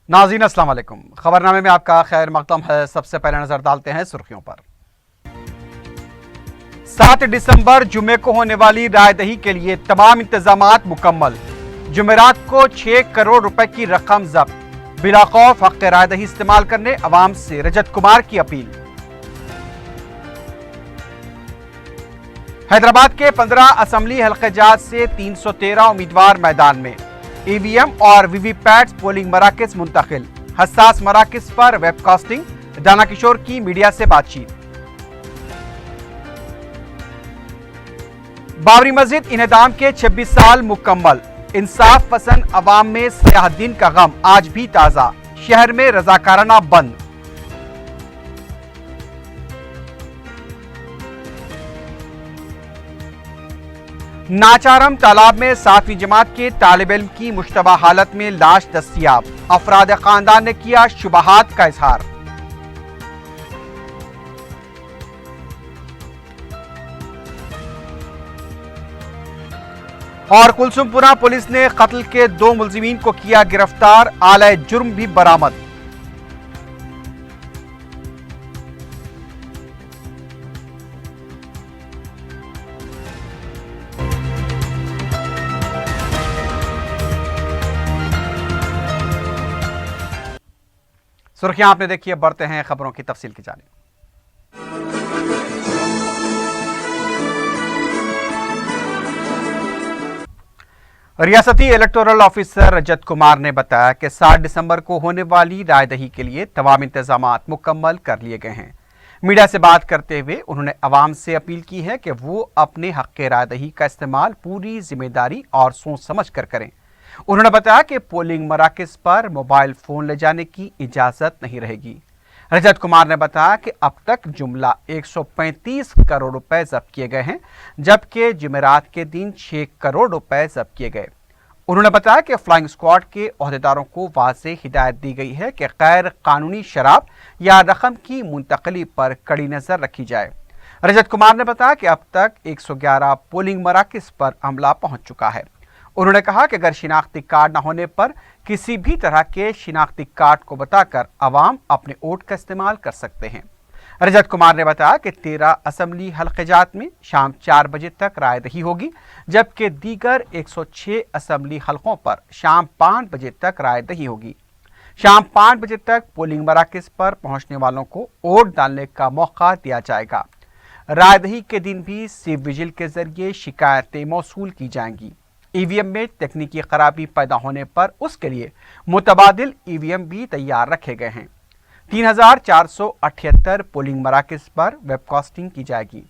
नाज़रीन अस्सलाम वालेकुम। खबरनामे में आपका खैर मकदम है। सबसे पहले नजर डालते हैं सुर्खियों पर। 7 दिसंबर जुमे को होने वाली रायदही के लिए तमाम इंतजामात मुकम्मल। जुमेरात को 6 करोड़ रुपए की रकम जब्त। बिला खौफ हक रायदही इस्तेमाल करने अवाम से रजत कुमार की अपील। हैदराबाद के 15 असम्बली हल्क़ेजात से 313 उम्मीदवार मैदान में। ईवीएम और वीवीपैट पोलिंग मराकज मुंतकिल। हसास मराकज पर वेबकास्टिंग। दाना किशोर की मीडिया से बातचीत। बाबरी मस्जिद इन्हदाम के 26 साल मुकम्मल। इंसाफ पसंद अवाम में सयाहुद्दीन का गम आज भी ताजा। शहर में रजाकाराना बंद। नाचारम तालाब में 7वीं जमात के तालिब इल्म की मुश्तबा हालत में लाश दस्तयाब। अफराद खानदान ने किया शुबहात का इजहार। और कुलसुमपुरा पुलिस ने कत्ल के 2 मुलजिमीन को किया गिरफ्तार। आले जुर्म भी बरामद। सुर्खियां आपने देखी है, बढ़ते हैं खबरों की तफसील की जानिब। रियासती इलेक्टोरल ऑफिसर रजत कुमार ने बताया कि 7 दिसंबर को होने वाली रायदही के लिए तमाम इंतजामात मुकम्मल कर लिए गए हैं। मीडिया से बात करते हुए उन्होंने अवाम से अपील की है कि वो अपने हक़ रायदही का इस्तेमाल पूरी जिम्मेदारी और सोच समझ कर करें। उन्होंने बताया कि पोलिंग मराकज पर मोबाइल फोन ले जाने की इजाजत नहीं रहेगी। रजत कुमार ने बताया कि अब तक जुमला 135 करोड़ रुपए जब्त किए गए हैं, जबकि जुमेरात के दिन 6 करोड़ रुपए जब्त किए गए। उन्होंने बताया कि फ्लाइंग स्क्वाड के ओहदेदारों को वाज़ेह हिदायत दी गई है कि गैर कानूनी शराब या रकम की मुंतकली पर कड़ी नजर रखी जाए। रजत कुमार ने बताया कि अब तक 111 पोलिंग मराकज पर अमला पहुंच चुका है। उन्होंने कहा कि अगर शिनाख्ती कार्ड न होने पर किसी भी तरह के शिनाख्ती कार्ड को बताकर अवाम अपने वोट का इस्तेमाल कर सकते हैं। रजत कुमार ने बताया कि 13 असम्बली हल्क़ेजात में शाम 4 बजे तक रायदही होगी, जबकि दीगर 106 असम्बली हल्कों पर शाम 5 बजे तक रायदही होगी। शाम 5 बजे तक पोलिंग मराकज पर पहुंचने वालों को वोट डालने का मौका दिया जाएगा। रायदही के दिन भी सिव विजिल के जरिए शिकायतें मौसूल की जाएंगी। ईवीएम में तकनीकी खराबी पैदा होने पर उसके लिए मुतबादिल ईवीएम भी तैयार रखे गए हैं। 3478 पोलिंग मराकज पर वेबकास्टिंग की जाएगी।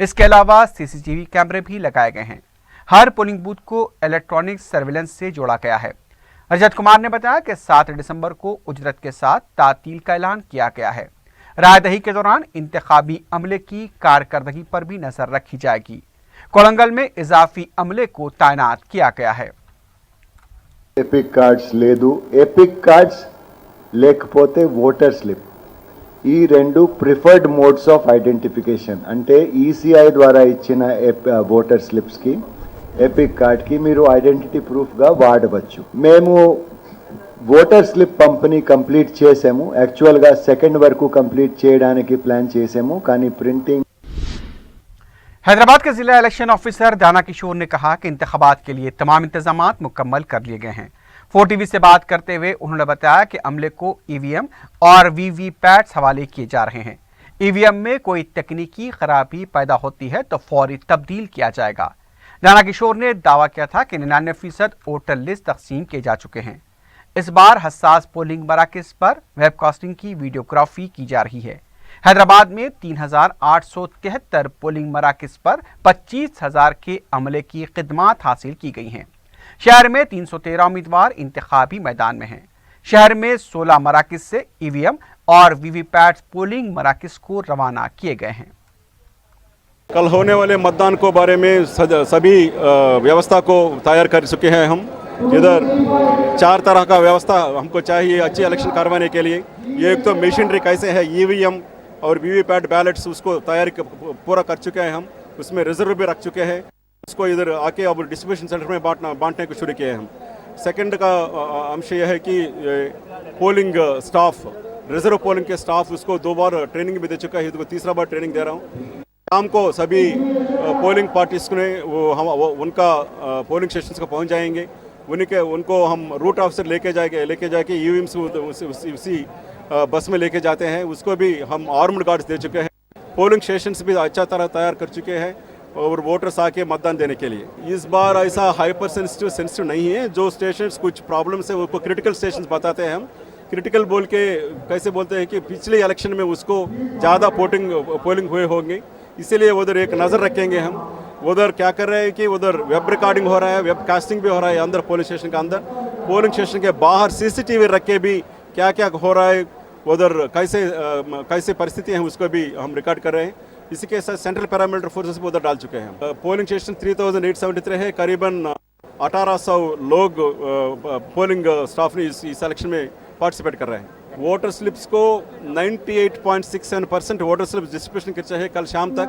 इसके अलावा सीसीटीवी कैमरे भी लगाए गए हैं। हर पोलिंग बूथ को इलेक्ट्रॉनिक सर्विलेंस से जोड़ा गया है। रजत कुमार ने बताया कि 7 दिसंबर को उजरत के साथ तातील का ऐलान किया गया है। रायदही के दौरान इंतखाबी अमले की कारकर्दगी पर भी नजर रखी जाएगी। कोलंगल में इजाफी अमले को तैनात किया गया है। एपिक कार्ड्स लेदू, एपिक कार्ड्स లేకపోతే ఓటర్ స్లిప్, ఈ రెండు ప్రిఫర్డ్ మోడ్స్ ఆఫ్ ఐడెంటిఫికేషన్. అంటే ఈసీఐ ద్వారా ఇచ్చిన ఓటర్ స్లిప్స్కి ఎపిక్ కార్డ్కి మీరు ఐడెంటిటీ ప్రూఫ్గా వాడవచ్చు. మేము ఓటర్ స్లిప్ పంపిణీ కంప్లీట్ చేసాము. యాక్చువల్గా 2 వరకు కంప్లీట్ చేయడానికి ప్లాన్ చేసాము, కానీ ప్రింటింగ్। हैदराबाद के जिला इलेक्शन ऑफिसर दाना किशोर ने कहा कि इंतखाबात के लिए तमाम इंतजामात मुकम्मल कर लिए गए हैं। 4TV से बात करते हुए उन्होंने बताया कि अमले को ईवीएम और वीवीपैट्स हवाले किए जा रहे हैं। ईवीएम में कोई तकनीकी खराबी पैदा होती है तो फौरी तब्दील किया जाएगा। दाना किशोर ने दावा किया था कि 99% वोटर लिस्ट तकसीम किए जा चुके हैं। इस बार हसास पोलिंग मराकज पर वेबकास्टिंग की वीडियोग्राफी की जा रही है। हैदराबाद में 3873 पोलिंग मराकज पर 25,000 के अमले की खिदमात हासिल की गई हैं। शहर में 313 उम्मीदवार इंतखाबी मैदान में हैं। शहर में 16 मराकज से ईवीएम और वीवीपैट पोलिंग मराकज को रवाना किए गए हैं। कल होने वाले मतदान को बारे में सभी व्यवस्था को तैयार कर चुके हैं हम। इधर 4 तरह का व्यवस्था हमको चाहिए अच्छी इलेक्शन करवाने के लिए। ये एक तो मशीनरी कैसे है, ईवीएम और वीवीपैट बैलेट्स उसको तैयार पूरा कर चुके हैं हम, उसमें रिजर्व भी रख चुके हैं। उसको इधर आके अब डिस्ट्रीब्यूशन सेंटर में बांटने को शुरू किए हैं हम। सेकंड का अंश यह है कि पोलिंग स्टाफ, रिजर्व पोलिंग के स्टाफ, उसको 2 बार ट्रेनिंग भी दे चुका है, तो तीसरा बार ट्रेनिंग दे रहा हूँ। शाम को सभी पोलिंग पार्टीज ने उनका पोलिंग स्टेशन को पहुंच जाएंगे, उनको हम रूट ऑफिसर लेके जाके ईवीएम्स उसी बस में लेके जाते हैं। उसको भी हम आर्म्ड गार्ड्स दे चुके हैं। पोलिंग स्टेशंस भी अच्छा तरह तैयार कर चुके हैं और वोटर्स आके मतदान देने के लिए। इस बार ऐसा हाइपर सेंसिटिव नहीं है। जो स्टेशंस कुछ प्रॉब्लम्स है उसको क्रिटिकल स्टेशंस बताते हैं हम। क्रिटिकल बोल के कैसे बोलते हैं कि पिछले इलेक्शन में उसको ज़्यादा पोलिंग हुए होंगे, इसीलिए उधर एक नज़र रखेंगे हम। उधर क्या कर रहे हैं कि उधर वेब रिकॉर्डिंग हो रहा है, वेब कास्टिंग भी हो रहा है अंदर पोलिंग स्टेशन के अंदर। पोलिंग स्टेशन के बाहर सीसीटीवी रख के भी क्या क्या हो रहा है, उधर कैसे परिस्थिति है, उसको भी हम रिकॉर्ड कर रहे हैं। इसी के साथ सेंट्रल पैरामिलिट्री फोर्सेस भी उधर डाल चुके हैं। पोलिंग स्टेशन 3873 है, करीबन 1800 लोग पोलिंग स्टाफ ने इस इलेक्शन में पार्टिसिपेट कर रहे हैं। वोटर स्लिप्स को 98.67% वोटर स्लिप्स डिस्ट्रीब्यूशन कर चाहिए कल शाम तक।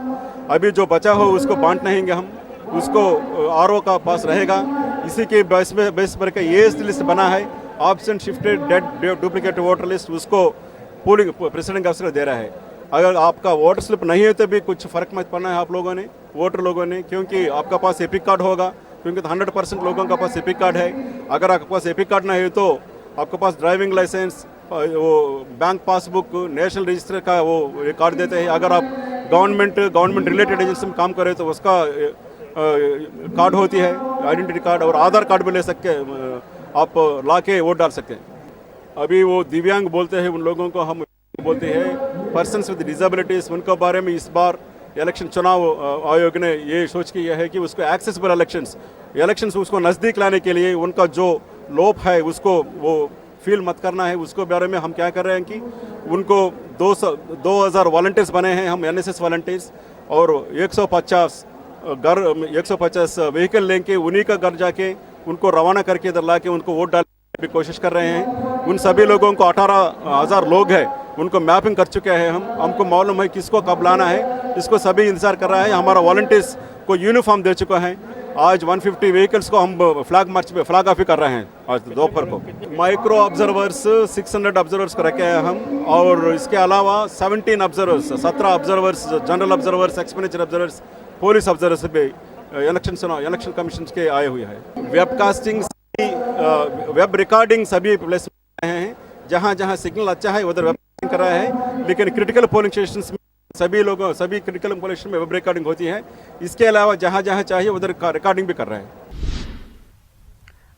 अभी जो बचा हो उसको बांट नहीं हम, उसको आरओ का पास रहेगा। इसी के बेस पर का ये लिस्ट बना है, absent, shifted, dead, duplicate voter list, उसको पोलिंग प्रेसिडेंट ऑफिसर दे रहा है। अगर आपका वोटर स्लिप नहीं है तो भी कुछ फ़र्क मत पड़ना है आप लोगों ने, वोटर लोगों ने, क्योंकि आपका पास एपिक कार्ड होगा, क्योंकि 100% लोगों का पास एपिक कार्ड है। अगर आपके पास एपिक कार्ड नहीं है तो आपके पास ड्राइविंग लाइसेंस, वो बैंक पासबुक, नेशनल रजिस्टर का वो कार्ड देते हैं। अगर आप गवर्नमेंट रिलेटेड एजेंसी में काम करें तो उसका कार्ड होती है, आइडेंटिटी कार्ड, और आधार कार्ड भी ले सकते आप ला के वोट डाल सकते हैं। अभी वो दिव्यांग बोलते हैं, उन लोगों को हम बोलते हैं पर्सन्स विद डिसेबिलिटीज़, उनके बारे में इस बार इलेक्शन चुनाव आयोग ने ये सोच किया है कि उसको एक्सेसिबल इलेक्शंस उसको नज़दीक लाने के लिए उनका जो लोप है उसको वो फील मत करना है। उसको बारे में हम क्या कर रहे हैं कि उनको 2000 वॉलंटियर्स बने हैं हम, NSS वॉलंटियर्स, और 150 व्हीकल लेके उन्हीं का घर जाके उनको रवाना करके इधर ला के उनको वोट डालने की कोशिश कर रहे हैं। उन सभी लोगों को 18,000 लोग हैं, उनको मैपिंग कर चुके हैं हमको मालूम है किसको कब लाना है, इसको सभी इंतजार कर रहा है। हमारा वॉलंटियर्स को यूनिफॉर्म दे चुका है। आज 150 व्हीकल्स को हम फ्लैग ऑफ कर रहे हैं आज दोपहर को। माइक्रो ऑब्जर्वर्स 600 ऑब्जर्वर्स को रखे हैं हम, और इसके अलावा 17 observers, general observers, expenditure observers, police observers भी इलेक्शन कमीशन के आए हुए हैं। वेब कास्टिंग, वेब रिकॉर्डिंग सभी प्लेस में हैं। जहाँ जहाँ सिग्नल अच्छा है उधर वेब कास्टिंग कर रहा है, लेकिन क्रिटिकल पोलिंग स्टेशन में सभी क्रिटिकल पोलिंग स्टेशन में वेब रिकॉर्डिंग होती है। इसके अलावा जहाँ जहाँ चाहिए उधर रिकॉर्डिंग भी कर रहे हैं।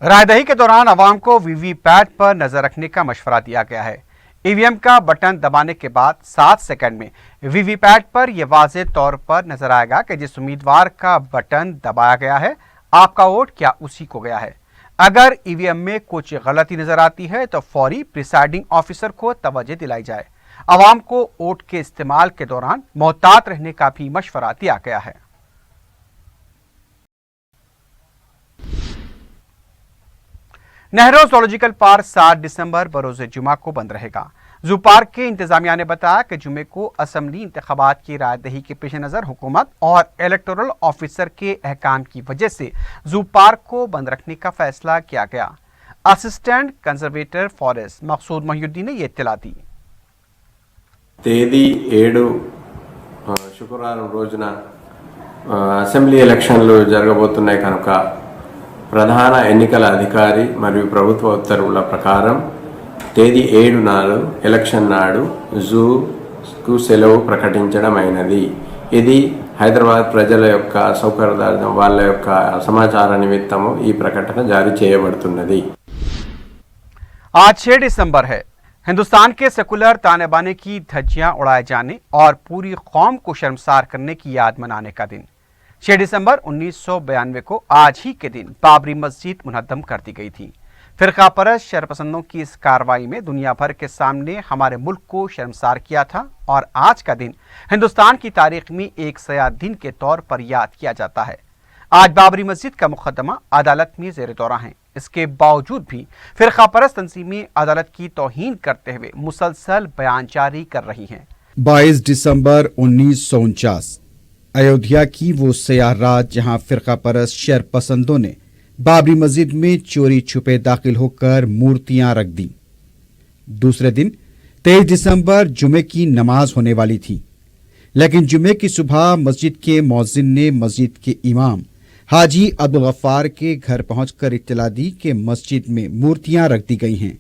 रायदही के दौरान आवाम को वीवीपैट पर नजर रखने का मशवरा दिया गया है। ईवीएम का बटन दबाने के बाद 7 सेकंड में वीवीपैट पर यह वाज़ेह तौर पर नजर आएगा कि जिस उम्मीदवार का बटन दबाया गया है आपका वोट क्या उसी को गया है। अगर ईवीएम में कुछ गलती नजर आती है तो फौरी प्रिसाइडिंग ऑफिसर को तवज्जो दिलाई जाए। आवाम को वोट के इस्तेमाल के दौरान मोहतात रहने का भी मशवरा दिया गया है। नेहरू ज़ूलॉजिकल पार्क 7 दिसंबर बरोज़ जुमा को बंद रहेगा। जू पार्क के इंतजामिया ने बताया कि जुमे को असम्बली इंतखाबात की रायदही के पेश नज़र हुकूमत और इलेक्टोरल ऑफिसर के अहकाम की वजह से जू पार्क को बंद रखने का फैसला किया गया। असिस्टेंट कंजर्वेटर फॉरेस्ट मकसूद मोहिउद्दीन ने यह इत्तला दी। తేదీ 7 శుక్రవారం రోజున అసెంబ్లీ ఎలక్షన్లు జరగబోతున్నాయి కనుక ప్రధాన ఎన్నికల అధికారి మరియు ప్రభుత్వ ఉత్తర్వుల ప్రకారం తేదీ 7 నాడు ఎలక్షన్ నాడు జూకు సెలవు ప్రకటించడమైనది। ఇది హైదరాబాద్ ప్రజల యొక్క సౌకర్యార్థం వాళ్ళ యొక్క సమాచార నిమిత్తము ఈ ప్రకటన జారీ చేయబడుతున్నది। आज 6 दिसंबर है। हिंदुस्तान के सेकुलर ताने बाने की धज्जियां उड़ाए जाने और पूरी कौम को शर्मसार करने की याद मनाने का दिन। 6 दिसंबर 1992 को आज ही के दिन बाबरी मस्जिद मुनहद्दम कर दी गई थी। फिरका परस्त शरपसंदों की इस कार्रवाई में दुनिया भर के सामने हमारे मुल्क को शर्मसार किया था और आज का दिन हिंदुस्तान की तारीख में एक सयाद दिन के तौर पर याद किया जाता है। आज बाबरी मस्जिद का मुकदमा अदालत में ज़ेर दौरा है। इसके बावजूद भी फिरका परस्त तंजीमें अदालत की तौहीन करते हुए मुसलसल बयान जारी कर रही हैं। 22 दिसंबर 1949 अयोध्या की वो सयाह रात जहां फिरका परस्त शर पसंदों ने बाबरी मस्जिद में चोरी छुपे दाखिल होकर मूर्तियां रख दी। दूसरे दिन 23 दिसंबर जुमे की नमाज होने वाली थी, लेकिन जुमे की सुबह मस्जिद के मौज़िन ने मस्जिद के इमाम हाजी अब्दुल गफ्फार के घर पहुंचकर इत्तला दी कि मस्जिद में मूर्तियां रख दी गई हैं।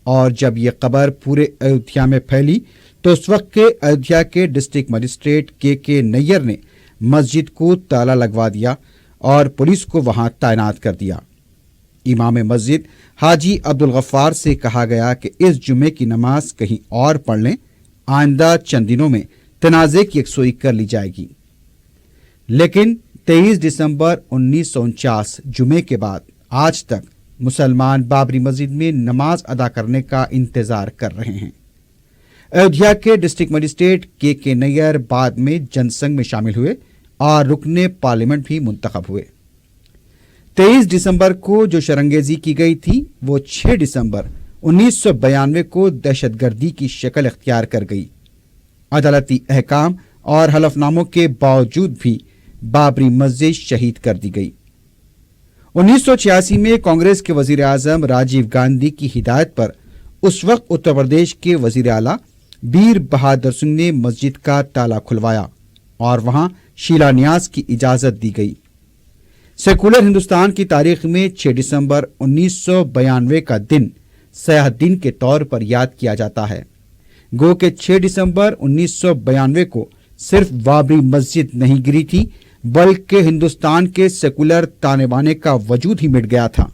और जब यह खबर पूरे अयोध्या में फैली तो उस वक्त के अयोध्या के डिस्ट्रिक्ट मजिस्ट्रेट के नैयर ने मस्जिद को ताला लगवा दिया और पुलिस को वहां तैनात कर दिया। इमाम मस्जिद हाजी अब्दुल गफ्फार से कहा गया कि इस जुमे की नमाज कहीं और पढ़ लें, आइंदा चंद दिनों में तनाज़े की यकसोई कर ली जाएगी। लेकिन 23 दिसंबर 1949 जुमे के बाद आज तक मुसलमान बाबरी मस्जिद में नमाज अदा करने का इंतजार कर रहे हैं। अयोध्या के डिस्ट्रिक्ट मजिस्ट्रेट के नैयर बाद में जनसंघ में शामिल हुए और रुकने पार्लियामेंट भी मुंतखब हुए। 23 दिसंबर को जो शरंगेजी की गई थी वो 6 दिसंबर 1992 को दहशतगर्दी की शक्ल इख्तियार कर गई। अदालती अहकाम और हलफनामों के बावजूद भी बाबरी मस्जिद शहीद कर दी गई। 1986 में कांग्रेस के वजीर आजम राजीव गांधी की हिदायत पर उस वक्त उत्तर प्रदेश के वजीर आला बीर बहादुर सिंह ने मस्जिद का ताला खुलवाया और वहां शिलान्यास की इजाजत दी गई। सेकुलर हिंदुस्तान की तारीख में 6 दिसंबर 1992 का दिन सयाह दिन के तौर पर याद किया जाता है। गो के 6 दिसंबर 1992 को सिर्फ बाबरी मस्जिद नहीं गिरी थी, बल्कि हिंदुस्तान के सेकुलर ताने बाने का वजूद ही मिट गया था।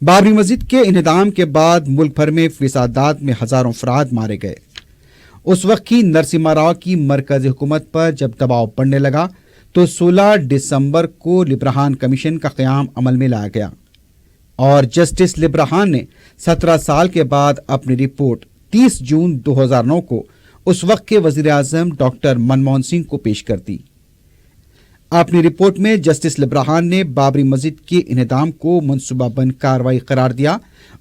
बाबरी मस्जिद के इन्हदाम के बाद मुल्क भर में फिसादात में हजारों अफराद मारे गए। उस वक्त की नरसिम्हा राव की मरकजी हुकूमत पर जब दबाव बढ़ने लगा तो 16 दिसंबर को लिब्राहान कमीशन का क़याम अमल में लाया गया और जस्टिस लिब्राहान ने 17 साल के बाद अपनी रिपोर्ट 30 जून 2009 को उस वक्त के वजीर आजम डॉक्टर मनमोहन सिंह को पेश कर दी। अपनी रिपोर्ट में जस्टिस लिब्राहान ने बाबरी मस्जिद के इन्हदाम को मनसूबाबंद कार्रवाई करार दिया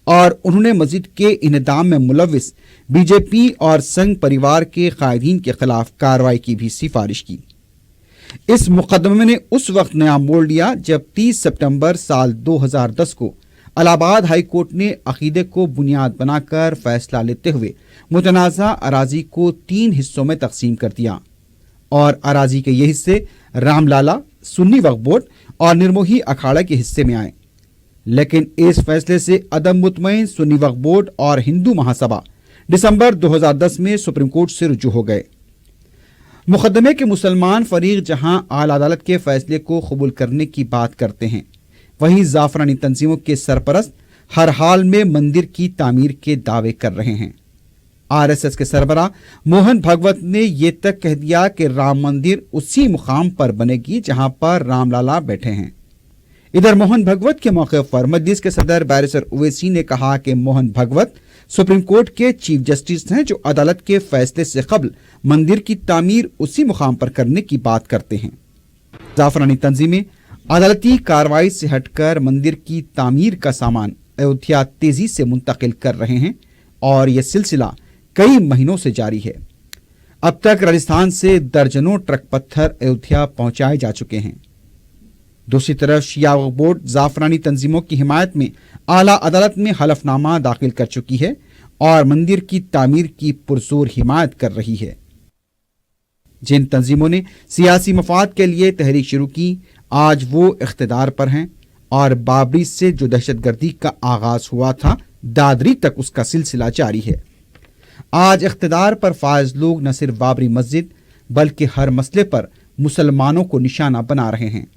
और उन्होंने मस्जिद के इन्हदाम में मुलविस बीजेपी और संघ परिवार के कायदीन के खिलाफ कार्रवाई की भी सिफारिश की। इस मुकदमे ने उस वक्त नया मोड़ लिया जब 30 सितंबर साल 2010 को इलाहाबाद हाई कोर्ट ने अकीदे को बुनियाद बनाकर फैसला लेते हुए मुतनाज़ा अराजी को 3 हिस्सों में तकसीम कर दिया और अराजी के ये हिस्से रामलाला, सुन्नी वक्फ बोर्ड और निर्मोही अखाड़ा के हिस्से में आए। लेकिन इस फैसले से अदम मुतमईन सुन्नी वक्फ बोर्ड और हिंदू महासभा दिसंबर 2010 में सुप्रीम कोर्ट से रुजू हो गए। मुकदमे के मुसलमान फरीक जहां आला अदालत के फैसले को कबूल करने की बात करते हैं, वहीं जाफरानी तंजीमों के सरपरस्त हर हाल में मंदिर की तामीर के दावे कर रहे हैं। आरएसएस के सरबराह मोहन भागवत ने यह तक कह दिया कि राम मंदिर उसी मुकाम पर बनेगी जहां पर रामलाला बैठे हैं। इधर मोहन भागवत के मौके पर मजलिस के सदर बैरिस्टर ओवैसी ने कहा कि मोहन भागवत सुप्रीम कोर्ट के चीफ जस्टिस हैं जो अदालत के फैसले से कबल मंदिर की तामीर उसी मुकाम पर करने की बात करते हैं। जाफरानी तंजीमें अदालती कार्रवाई से हटकर मंदिर की तामीर का सामान अयोध्या तेजी से मुंतकिल कर रहे हैं और यह सिलसिला कई महीनों से जारी है। अब तक राजस्थान से दर्जनों ट्रक पत्थर अयोध्या पहुंचाए जा चुके हैं। दूसरी तरफ शिया वक्फ बोर्ड जाफरानी तंजीमों की हिमायत में आला अदालत में हलफनामा दाखिल कर चुकी है और मंदिर की तामीर की पुरजोर हिमायत कर रही है। जिन तंजीमों ने सियासी मफाद के लिए तहरीक शुरू की, आज वो इख्तिदार पर हैं और बाबरी से जो दहशतगर्दी का आगाज हुआ था, दादरी तक उसका सिलसिला जारी है। आज इख्तिदार पर फायज लोग न सिर्फ बाबरी मस्जिद बल्कि हर मसले पर मुसलमानों को निशाना बना रहे हैं।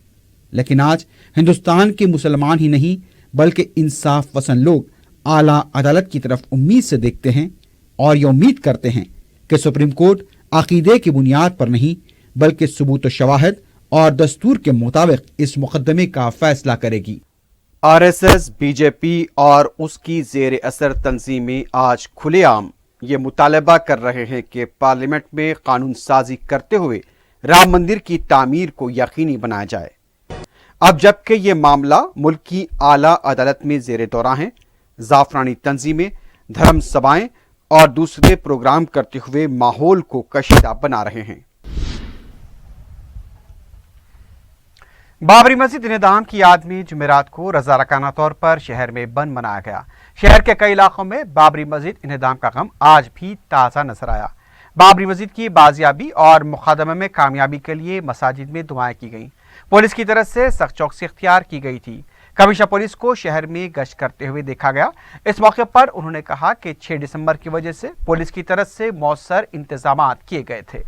लेकिन आज हिंदुस्तान के मुसलमान ही नहीं बल्कि इंसाफ पसंद लोग आला अदालत की तरफ उम्मीद से देखते हैं और ये उम्मीद करते हैं कि सुप्रीम कोर्ट अकीदे की बुनियाद पर नहीं बल्कि सबूत शवाहिद और दस्तूर के मुताबिक इस मुकदमे का फैसला करेगी। आरएसएस, बीजेपी और उसकी जेर असर तंजीमें आज खुलेआम ये मुतालबा कर रहे हैं कि पार्लियामेंट में कानून साजी करते हुए राम मंदिर की तामीर को यकीनी बनाया जाए। अब जबकि ये मामला मुल्क की आला अदालत में जेर दौरा है, जाफरानी तंजीमें, धर्म सभाएं और दूसरे प्रोग्राम करते हुए माहौल को कशीदा बना रहे हैं। बाबरी मस्जिद इंहदाम की याद में जुमेरात को रज़ाकाराना तौर पर शहर में बंद मनाया गया। शहर के कई इलाकों में बाबरी मस्जिद इंहदाम का गम आज भी ताज़ा नजर आया। बाबरी मस्जिद की बाजियाबी और मुक़ादमे में कामयाबी के लिए मसाजिद में दुआएं की गईं। पुलिस की तरफ से सख्त चौकसी इख्तियार की गई थी। कमिश्नर पुलिस को शहर में गश्त करते हुए देखा गया। इस मौके पर उन्होंने कहा कि 6 दिसंबर की वजह से पुलिस की तरफ से मौसर इंतजाम किए गए थे।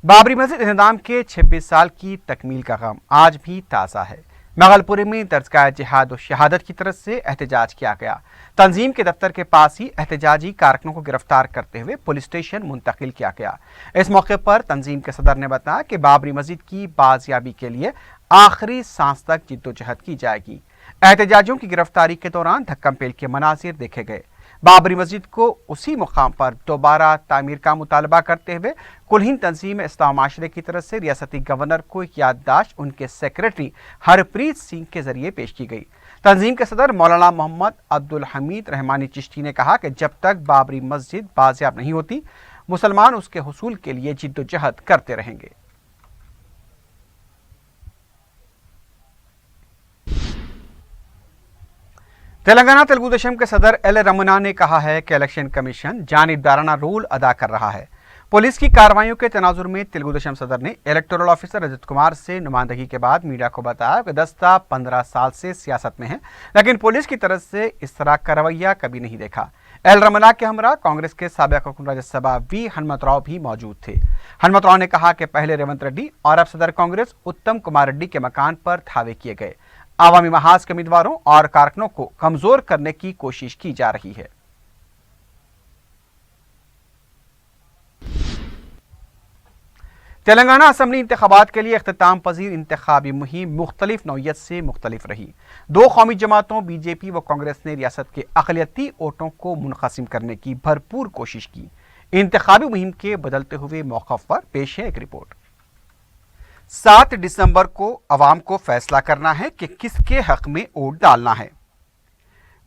बाबरी मस्जिद इंहदाम के 26 साल की तकमील का गम आज भी ताज़ा है। मगलपुरी में दरगाह जिहाद और शहादत की तरफ से एहतजाज किया गया। तंजीम के दफ्तर के पास ही एहतजाजी कारकुनों को गिरफ्तार करते हुए पुलिस स्टेशन मुंतकिल किया गया। इस मौके पर तंजीम के सदर ने बताया कि बाबरी मस्जिद की बाजियाबी के लिए आखिरी सांस तक जिद्दोजहद की जाएगी। एहतजाजियों की गिरफ्तारी के दौरान धक्कम-पेल के मनाजिर देखे गए। बाबरी मस्जिद को उसी मुकाम पर दोबारा तामीर का मुतालबा करते हुए कुल हिंद तंजीम इस्लाम माशरे की तरफ से रियासती गवर्नर को एक याददाश्त उनके सेक्रेटरी हरप्रीत सिंह के जरिए पेश की गई। तंजीम के सदर मौलाना मोहम्मद अब्दुल हमीद रहमानी चिश्ती ने कहा कि जब तक बाबरी मस्जिद बाजियाब नहीं होती, मुसलमान उसके हुसूल के लिए जिद्दोजहद करते रहेंगे। तेलंगाना तेलुगु देशम के सदर एल रमना ने कहा है कि इलेक्शन कमीशन जानिबदाराना रोल अदा कर रहा है। पुलिस की कार्रवाइयों के तनाजुर में तेलुगु देशम सदर ने इलेक्टोरल ऑफिसर रजत कुमार से नुमाइंदगी के बाद मीडिया को बताया कि दस्ता 15 साल से सियासत में है, लेकिन पुलिस की तरफ से इस तरह का रवैया कभी नहीं देखा। एल रमना के हमरा कांग्रेस के साबिक रुकन राज्यसभा वी हनुमतराव भी मौजूद थे। हनुमतराव ने कहा कि पहले रेवंत रेड्डी और अब सदर कांग्रेस उत्तम कुमार रेड्डी के मकान पर धावे किए गए। आवामी महाज के उम्मीदवारों और कारकुनों को कमजोर करने की कोशिश की जा रही है। तेलंगाना असम्बली इंतखाबात के लिए इख्तिताम पजीर इंतखाबी मुहिम मुख्तलिफ नौयत से मुख्तलिफ रही। 2 कौमी जमातों बीजेपी व कांग्रेस ने रियासत के अक़लियती वोटों को मुनक़सिम करने की भरपूर कोशिश की। इंतखाबी मुहिम के बदलते हुए मौक़िफ़ पर पेश है एक रिपोर्ट। 7 दिसंबर को अवाम को फैसला करना है कि किसके हक में वोट डालना है।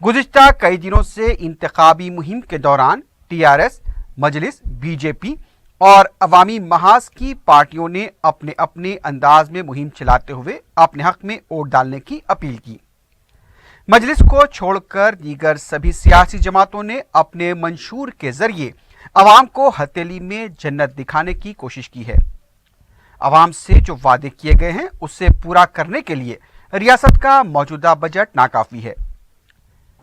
गुज़िश्ता कई दिनों से इंतखाबी मुहिम के दौरान टीआरएस, मजलिस, बीजेपी और अवामी महाज की पार्टियों ने अपने अपने अंदाज में मुहिम चलाते हुए अपने हक में वोट डालने की अपील की। मजलिस को छोड़कर दीगर सभी सियासी जमातों ने अपने मंशूर के जरिए अवाम को हथेली में जन्नत दिखाने की कोशिश की है। अवाम से जो वादे किए गए हैं उससे पूरा करने के लिए रियासत का मौजूदा बजट नाकाफी है।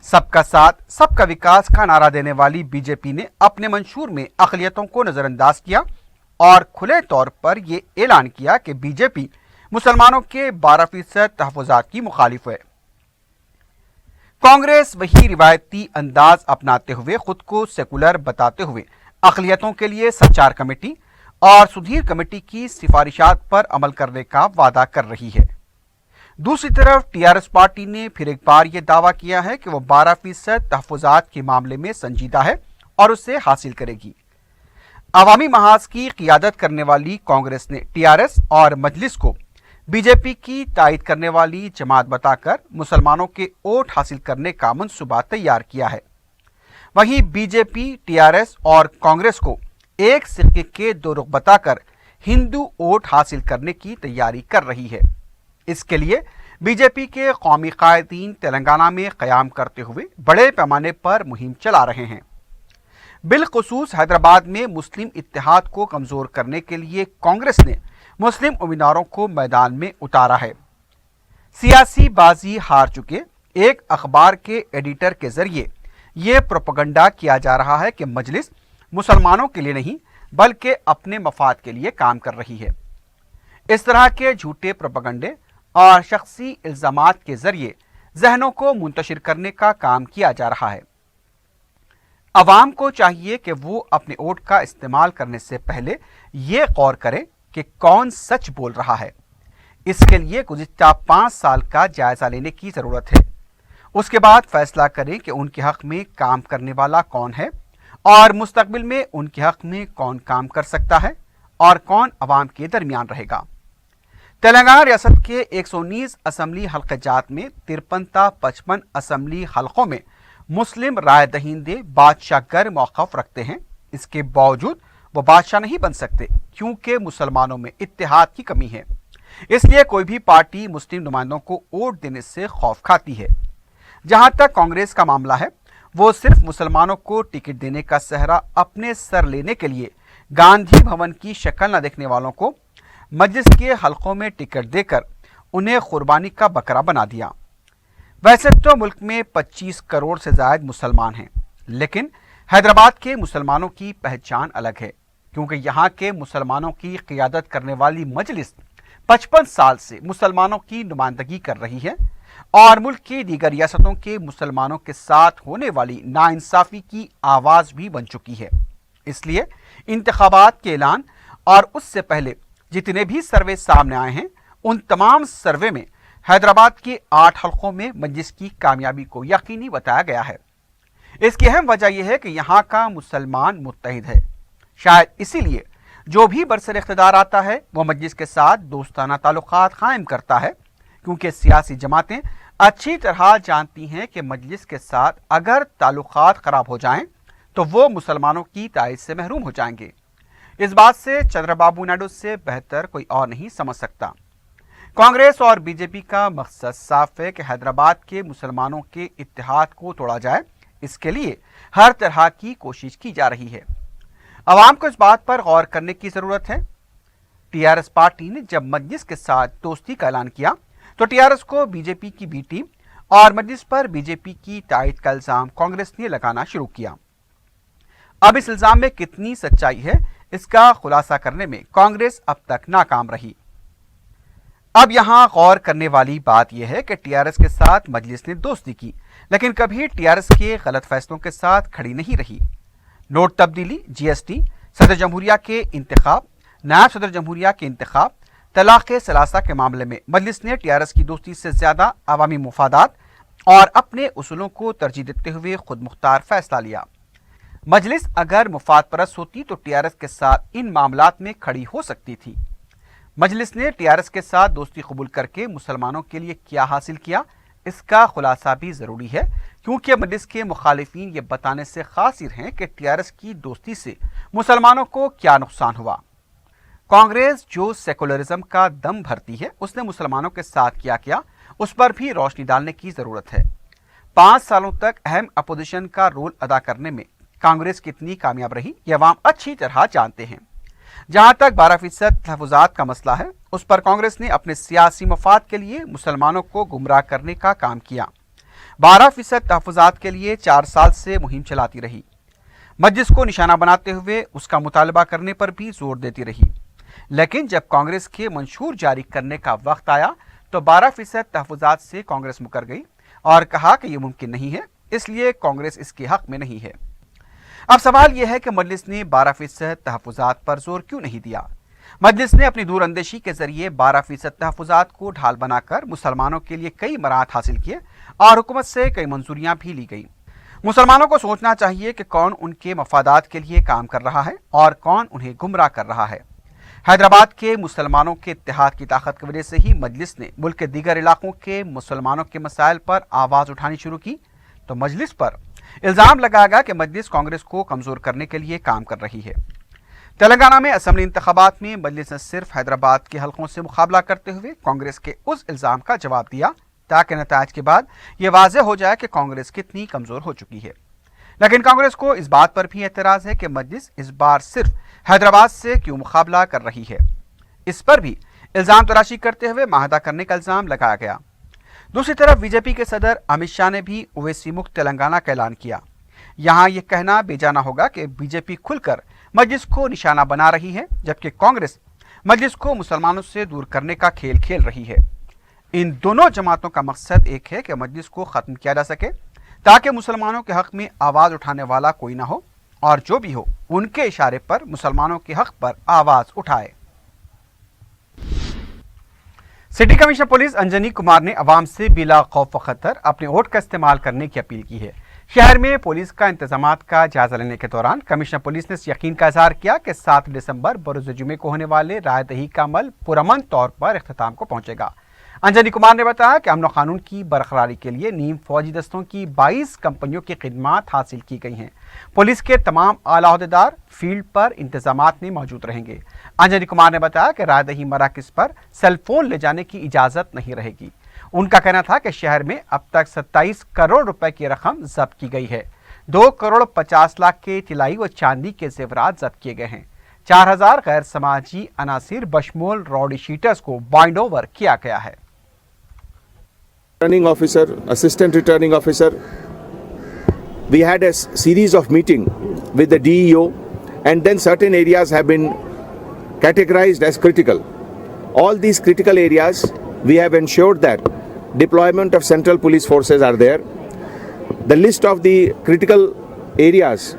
सबका साथ सबका विकास का नारा देने वाली बीजेपी ने अपने मंशूर में अक़लियतों को नजरअंदाज किया और खुले तौर पर यह ऐलान किया कि बीजेपी मुसलमानों के 12% तहफ़्फ़ुज़ात की मुखालिफ है। कांग्रेस वही रिवायती अंदाज अपनाते हुए खुद को सेकुलर बताते हुए अक़लियतों के लिए सच्चार कमेटी और सुधीर कमेटी की सिफारिशात पर अमल करने का वादा कर रही है। दूसरी तरफ टीआरएस पार्टी ने फिर एक बार यह दावा किया है कि वो 12% तहफ़्फ़ुज़ात के मामले में संजीदा है और उसे हासिल करेगी। अवामी महाज की क़ियादत करने वाली कांग्रेस ने टीआरएस और मजलिस को बीजेपी की तायद करने वाली जमात बताकर मुसलमानों के वोट हासिल करने का मंसूबा तैयार किया है। वहीं बीजेपी, टीआरएस और कांग्रेस को एक सिक्के के 2 रुख बताकर हिंदू वोट हासिल करने की तैयारी कर रही है। इसके लिए बीजेपी के कौमी कायदीन तेलंगाना में क़याम करते हुए बड़े पैमाने पर मुहिम चला रहे हैं। बिलखुसूस हैदराबाद में मुस्लिम इत्तेहाद को कमज़ोर करने के लिए कांग्रेस ने मुस्लिम उम्मीदवारों को मैदान में उतारा है। सियासी बाजी हार चुके एक अखबार के एडिटर के जरिए ये प्रोपेगेंडा किया जा रहा है कि मजलिस मुसलमानों के लिए नहीं बल्कि अपने मफाद के लिए काम कर रही है। इस तरह के झूठे प्रोपेगेंडे और शख्सी इल्ज़ामात के जरिए जहनों को मुंतशिर करने का काम किया जा रहा है। अवाम को चाहिए कि वो अपने वोट का इस्तेमाल करने से पहले ये गौर करें कि कौन सच बोल रहा है। इसके लिए गुज़िश्ता 5 साल का जायजा लेने की जरूरत है। उसके बाद फैसला करें कि उनके हक में काम करने वाला कौन है और मुस्तकबिल में उनके हक में कौन काम कर सकता है और कौन अवाम के दरमियान रहेगा। तेलंगाना रियासत के 119 असम्बली हल्के जात में 53 55 असम्बली हल्कों में मुस्लिम राय दहिंदे बादशाह गर मौक़िफ़ रखते हैं। इसके बावजूद वो बादशाह नहीं बन सकते क्योंकि मुसलमानों में इत्तेहाद की कमी है। इसलिए कोई भी पार्टी मुस्लिम नुमाइंदों को वोट देने से खौफ खाती है। जहां तक कांग्रेस का मामला है, वो सिर्फ मुसलमानों को टिकट देने का सहरा अपने सर लेने के लिए गांधी भवन की शक्ल न देखने वालों को मजलिस के हलकों में टिकट देकर उन्हें कुर्बानी का बकरा बना दिया। वैसे तो मुल्क में 25 करोड़ से ज्यादा मुसलमान हैं, लेकिन हैदराबाद के मुसलमानों की पहचान अलग है क्योंकि यहाँ के मुसलमानों की क़ियादत करने वाली मजलिस 55 साल से मुसलमानों की नुमाइंदगी कर रही है और मुल्क की दीगर रियासतों के मुसलमानों के साथ होने वाली नाइंसाफ़ी की आवाज़ भी बन चुकी है। इसलिए इंतखाबात के ऐलान और उससे पहले जितने भी सर्वे सामने आए हैं, उन तमाम सर्वे में हैदराबाद के 8 हलकों में मजलिस की कामयाबी को यकीनी बताया गया है। इसकी अहम वजह यह है कि यहाँ का मुसलमान मुत्तहिद है। शायद इसीलिए जो भी बरसर इख्तिदार आता है वो मजलिस के साथ दोस्ताना ताल्लुकात कायम करता है, क्योंकि सियासी जमातें अच्छी तरह जानती हैं कि मजलिस के साथ अगर ताल्लुकात खराब हो जाएं तो वो मुसलमानों की तायद से महरूम हो जाएंगे। इस बात से चंद्रबाबू नायडू से बेहतर कोई और नहीं समझ सकता। कांग्रेस और बीजेपी का मकसद साफ है कि हैदराबाद के मुसलमानों के इत्तेहाद को तोड़ा जाए। इसके लिए हर तरह की कोशिश की जा रही है। अवाम को इस बात पर गौर करने की जरूरत है। टीआरएस पार्टी ने जब मजलिस के साथ दोस्ती का ऐलान किया तो टीआरएस को बीजेपी की बी टीम और मजलिस पर बीजेपी की तायद का इल्जाम कांग्रेस ने लगाना शुरू किया। अब इस इल्जाम में कितनी सच्चाई है, इसका खुलासा करने में कांग्रेस अब तक नाकाम रही। अब यहां गौर करने वाली बात यह है कि टीआरएस के साथ मजलिस ने दोस्ती की, लेकिन कभी टीआरएस के गलत फैसलों के साथ खड़ी नहीं रही। नोट तब्दीली, जीएसटी, सदर जमहूरिया के इंतखाब, नायब सदर जमहूरिया के इंतखाब, तलाक़ सलासा के मामले में मजलिस ने टीआरएस की दोस्ती से ज्यादा अवामी मुफादात और अपने उसूलों को तरजीह देते हुए खुद मुख्तार फैसला लिया। मजलिस अगर मुफाद परस्त होती तो टीआरएस के साथ इन मामलात में खड़ी हो सकती थी। मजलिस ने टीआरएस के साथ दोस्ती कबूल करके मुसलमानों के लिए क्या हासिल किया, इसका खुलासा भी जरूरी है, क्योंकि मजलिस के मुखालिफिन ये बताने से कासिर हैं कि टीआरएस की दोस्ती से मुसलमानों को क्या नुकसान हुआ। कांग्रेस जो सेकुलरिज्म का दम भरती है, उसने मुसलमानों के साथ क्या किया, उस पर भी रोशनी डालने की जरूरत है। 5 सालों तक अहम अपोजिशन का रोल अदा करने में कांग्रेस कितनी कामयाब रही, ये अवाम अच्छी तरह जानते हैं। जहां तक 12% तहफ़्फ़ुज़ात का मसला है, उस पर कांग्रेस ने अपने सियासी मफाद के लिए मुसलमानों को गुमराह करने का काम किया। 12% तहफ़्फ़ुज़ात के लिए 4 साल से मुहिम चलाती रही। मजलिस को निशाना बनाते हुए उसका मुतालबा करने पर भी जोर देती रही, लेकिन जब कांग्रेस के मंशूर जारी करने का वक्त आया तो 12% तहफ़्फ़ुज़ात से कांग्रेस मुकर गई और कहा कि यह मुमकिन नहीं है, इसलिए कांग्रेस इसके हक में नहीं है। अब सवाल यह है कि मजलिस ने 12% तहफ़्फ़ुज़ात पर जोर क्यों नहीं दिया। मजलिस ने अपनी दूरअंदेशी के जरिए 12% तहफ़्फ़ुज़ात को ढाल बनाकर मुसलमानों के लिए कई मराहत हासिल किए और हुकूमत से कई मंजूरियां भी ली गई। मुसलमानों को सोचना चाहिए कि कौन उनके मफादात के लिए काम कर रहा है और कौन उन्हें गुमराह कर रहा है। हैदराबाद के मुसलमानों के इत्तेहाद की ताकत की वजह से ही मजलिस ने मुल्क के दीगर इलाकों के मुसलमानों के मसाइल पर आवाज़ उठानी शुरू की तो मजलिस पर इल्ज़ाम लगाया कि मजलिस कांग्रेस को कमज़ोर करने के लिए काम कर रही है। तेलंगाना में असम्बली इंतखाबात में मजलिस ने सिर्फ हैदराबाद के हलकों से मुकाबला करते हुए कांग्रेस के उस इल्ज़ाम का जवाब दिया ताकि नताइज के बाद ये वाज़ेह हो जाए कि कांग्रेस कितनी कमज़ोर हो चुकी है। लेकिन कांग्रेस को इस बात पर भी एतराज़ है कि मजलिस इस बार सिर्फ हैदराबाद से क्यों मुकाबला कर रही है। इस पर भी इल्ज़ाम तराशी करते हुए माहदा करने का इल्ज़ाम लगाया गया। दूसरी तरफ बीजेपी के सदर अमित शाह ने भी ओवैसी मुक्त तेलंगाना का ऐलान किया। यहाँ यह कहना बेजाना होगा कि बीजेपी खुलकर मजलिस को निशाना बना रही है, जबकि कांग्रेस मजलिस को मुसलमानों से दूर करने का खेल खेल रही है। इन दोनों जमातों का मकसद एक है कि मजलिस को ख़त्म किया जा सके ताकि मुसलमानों के हक़ में आवाज़ उठाने वाला कोई ना हो और जो भी हो उनके इशारे पर मुसलमानों के हक़ पर आवाज़ उठाए। City commissioner police Anjani Kumar ने अवाम से बिला खौफ व खतर अपने वोट का इस्तेमाल करने की अपील की है। शहर में पुलिस का इंतजामात का जायजा लेने के दौरान कमिश्नर पुलिस ने इस यकीन का इजहार किया कि 7 दिसंबर बरोज़ जुमे को होने वाले राय दही का अमल पुरअमन तौर पर इख्तिताम को पहुंचेगा। अंजनी कुमार ने बताया कि अमन कानून की बरकरारी के लिए नीम फौजी दस्तों की 22 कंपनियों की खिदमात हासिल की गई हैं। पुलिस के तमाम आला अहदेदार फील्ड पर इंतजामात में मौजूद रहेंगे। अंजनी कुमार ने बताया कि रायदही मराकज़ पर सेल फोन ले जाने की इजाज़त नहीं रहेगी। उनका कहना था कि शहर में अब तक 27 करोड़ रुपए की रकम जब्त की गई है। 2 करोड़ 50 लाख के तिलाई व चांदी के जेवरात जब्त किए गए हैं। 4000 गैर समाजी अनासिर बशमूल रॉडी शीटर्स को बाइंड ओवर किया गया है। Returning officer, assistant returning officer, we had a series of meeting with the DEO, and then certain areas have been categorized as critical. All these critical areas, we have ensured that deployment of central police forces are there. The list of the critical areas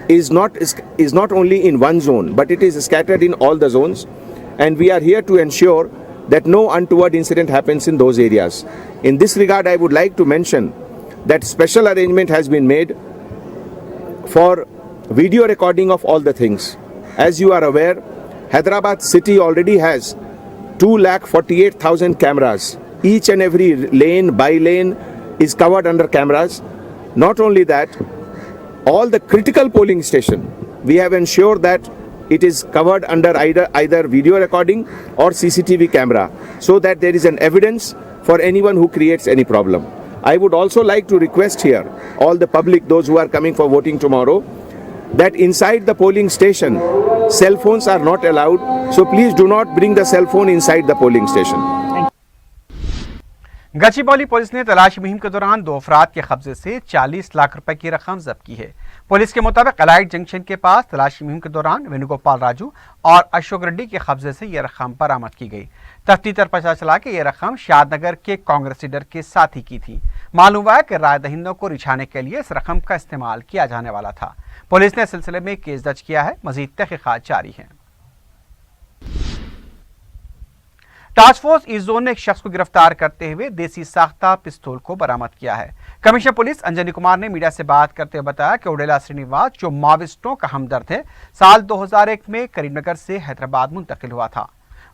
is not only in one zone, but it is scattered in all the zones, and we are here to ensure that no untoward incident happens in those areas. In this regard, I would like to mention that special arrangement has been made for video recording of all the things. As you are aware, Hyderabad city already has 248,000 cameras. Each and every lane by lane is covered under cameras. Not only that, all the critical polling station, we have ensured that it is covered under either video recording or CCTV camera, so that there is an evidence for anyone who creates any problem. I would also like to request here all the public, those who are coming for voting tomorrow, that inside the polling station cell phones are not allowed, so please do not bring the cell phone inside the polling station. Gachibowli police ने तलाशी मुहिम के दौरान 2 अफराद के कब्जे से 40 लाख रुपए की रकम जब्त की है। पुलिस के मुताबिक अलाइट जंक्शन के पास तलाशी मुहिम के दौरान वेणुगोपाल राजू और अशोक रेड्डी के कब्जे से यह रकम बरामद की गई। तफ्तीश पर पता चला कि यह रकम शादनगर के कांग्रेस लीडर के साथी की थी। मालूम हुआ कि राय दहिंदों को रिझाने के लिए इस रकम का इस्तेमाल किया जाने वाला था। पुलिस ने इस सिलसिले में केस दर्ज किया है। मजीद तहकीकात जारी है। टास्क फोर्स ई जोन ने एक शख्स को गिरफ्तार करते हुए देसी साख्ता पिस्तौल को बरामद किया है। कमिश्नर पुलिस अंजनी कुमार ने मीडिया से बात करते हुए बताया कि ओडेला श्रीनिवास, जो माओवादिस्टों का हमदर्द है, साल 2001 में करीमनगर से हैदराबाद मुंतकिल हुआ था।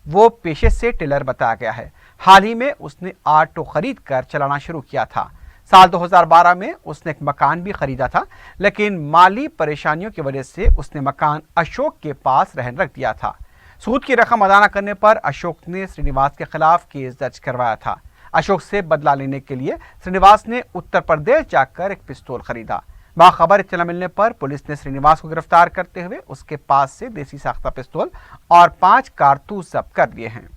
वो पेशे से टेलर बताया गया है। हाल ही में उसने ऑटो खरीद कर चलाना शुरू किया था। साल 2012 में उसने एक मकान भी खरीदा था, लेकिन माली परेशानियों की वजह से उसने मकान अशोक के पास रहन रख दिया था। सूद की रकम अदा न करने पर अशोक ने श्रीनिवास के खिलाफ केस दर्ज करवाया था। अशोक से बदला लेने के लिए श्रीनिवास ने उत्तर प्रदेश जाकर एक पिस्तौल खरीदा। बाखबर इत्तला मिलने पर पुलिस ने श्रीनिवास को गिरफ्तार करते हुए उसके पास से देसी साख्ता पिस्तौल और 5 कारतूस जब्त कर लिए हैं।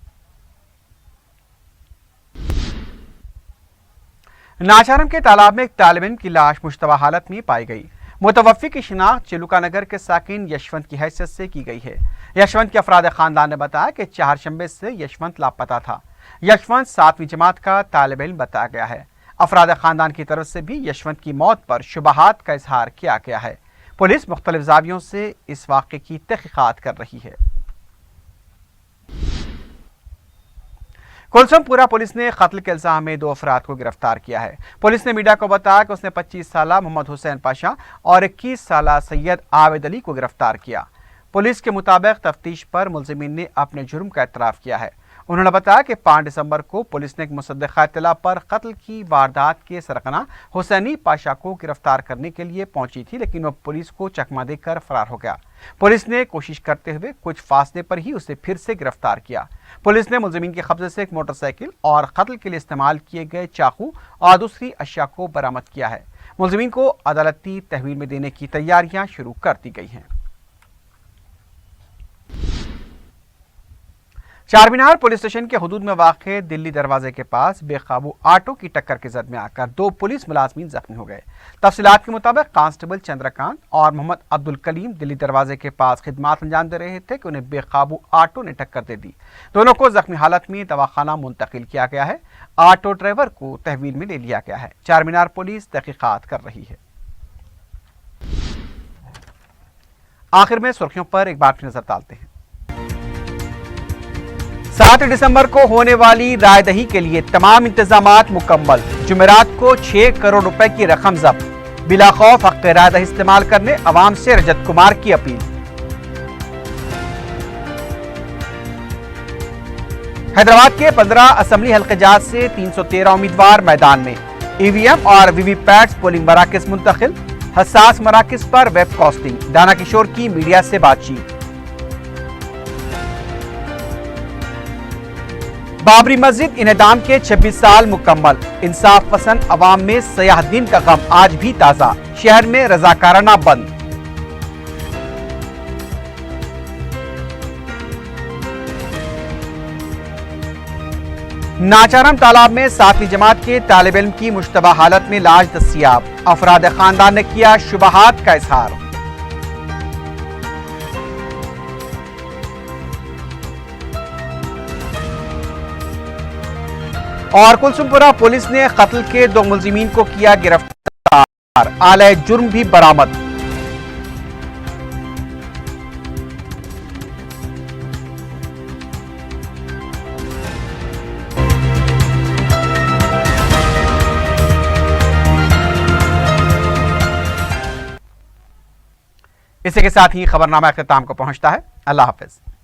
नाचारम के तालाब में एक तालिब इल्म की लाश मुश्तबा हालत में पाई गई। मुतवफ़्फ़ी की शिनाख्त चिलुका नगर के साकिन यशवंत की हैसियत से की गई है। यशवंत के अफराद खानदान ने बताया कि 4 शंबे से यशवंत लापता था। यशवंत 7वीं जमात का तालिब इल्म बताया गया है। अफराद खानदान की तरफ से भी यशवंत की मौत पर शुबहात का इजहार किया गया है। पुलिस मुख्तलिफ ज़ावियों से इस वाक़े की तहक़ीक़ात कर रही है। कुलसुमपुरा पुलिस ने कत्ल के इल्जाम में 2 अफराद को गिरफ्तार किया है। पुलिस ने मीडिया को बताया कि उसने 25 साला मोहम्मद हुसैन पाशा और 21 साला सैयद आवेद अली को गिरफ्तार किया। पुलिस के मुताबिक तफ्तीश पर मुलजिमीन ने अपने जुर्म का एतराफ़ किया है। उन्होंने बताया कि 5 दिसंबर को पुलिस ने एक मुसद्दिक़ा इत्तला पर कत्ल की वारदात के सरगना हुसैनी पाशा को गिरफ्तार करने के लिए पहुंची थी, लेकिन वह पुलिस को चकमा देकर फरार हो गया। पुलिस ने कोशिश करते हुए कुछ फासले पर ही उसे फिर से गिरफ्तार किया। पुलिस ने मुलजिमीन के कब्जे से एक मोटरसाइकिल और कत्ल के लिए इस्तेमाल किए गए चाकू और दूसरी अशिया को बरामद किया है। मुलजिमीन को अदालती तहवील में देने की तैयारियां शुरू कर दी गई हैं। चारमीनार पुलिस स्टेशन के हुदूद में वाक़े दिल्ली दरवाजे के पास बेकाबू ऑटो की टक्कर के जद में आकर 2 पुलिस मुलाजमीन जख्मी हो गए। तफसीलात के मुताबिक कांस्टेबल चंद्रकांत और मोहम्मद अब्दुल कलीम दिल्ली दरवाजे के पास खिदमात अंजाम दे रहे थे कि उन्हें बेकाबू ऑटो ने टक्कर दे दी। दोनों को जख्मी हालत में दवाखाना मुंतकिल किया गया है। ऑटो ड्राइवर को तहवील में ले लिया गया है। चारमीनार पुलिस तहकीकात कर रही है। आखिर में सुर्खियों पर एक बार फिर नजर डालते हैं। 7 दिसंबर को होने वाली रायदही के लिए तमाम इंतजामात मुकम्मल। जुमेरात को 6 करोड़ रुपए की रकम जब्त। बिला खौफ हक़ रायदही इस्तेमाल करने अवाम से रजत कुमार की अपील। हैदराबाद के 15 असम्बली हल्क़जात से 313 उम्मीदवार मैदान में। ईवीएम और वीवीपैट्स पोलिंग मराकज़ मुंतकिल, हसास मराकज़ पर वेब कास्टिंग। दाना किशोर की मीडिया से बातचीत। बाबरी मस्जिद इन्हदाम के 26 साल मुकम्मल। इंसाफ पसंद अवाम में सयाह दिन का गम आज भी ताज़ा। शहर में रजाकाराना बंद। नाचारम तालाब में 7वीं जमात के तालिब इल्म की मुश्तबा हालत में लाश दस्तियाब। अफराद खानदान ने किया शुबहात का इजहार। और कुलसुमपुरा पुलिस ने कत्ल के 2 मुलजिमीन को किया गिरफ्तार। आले जुर्म भी बरामद। इसी के साथ ही खबरनामा अख्ताम को पहुंचता है। अल्लाह हाफिज।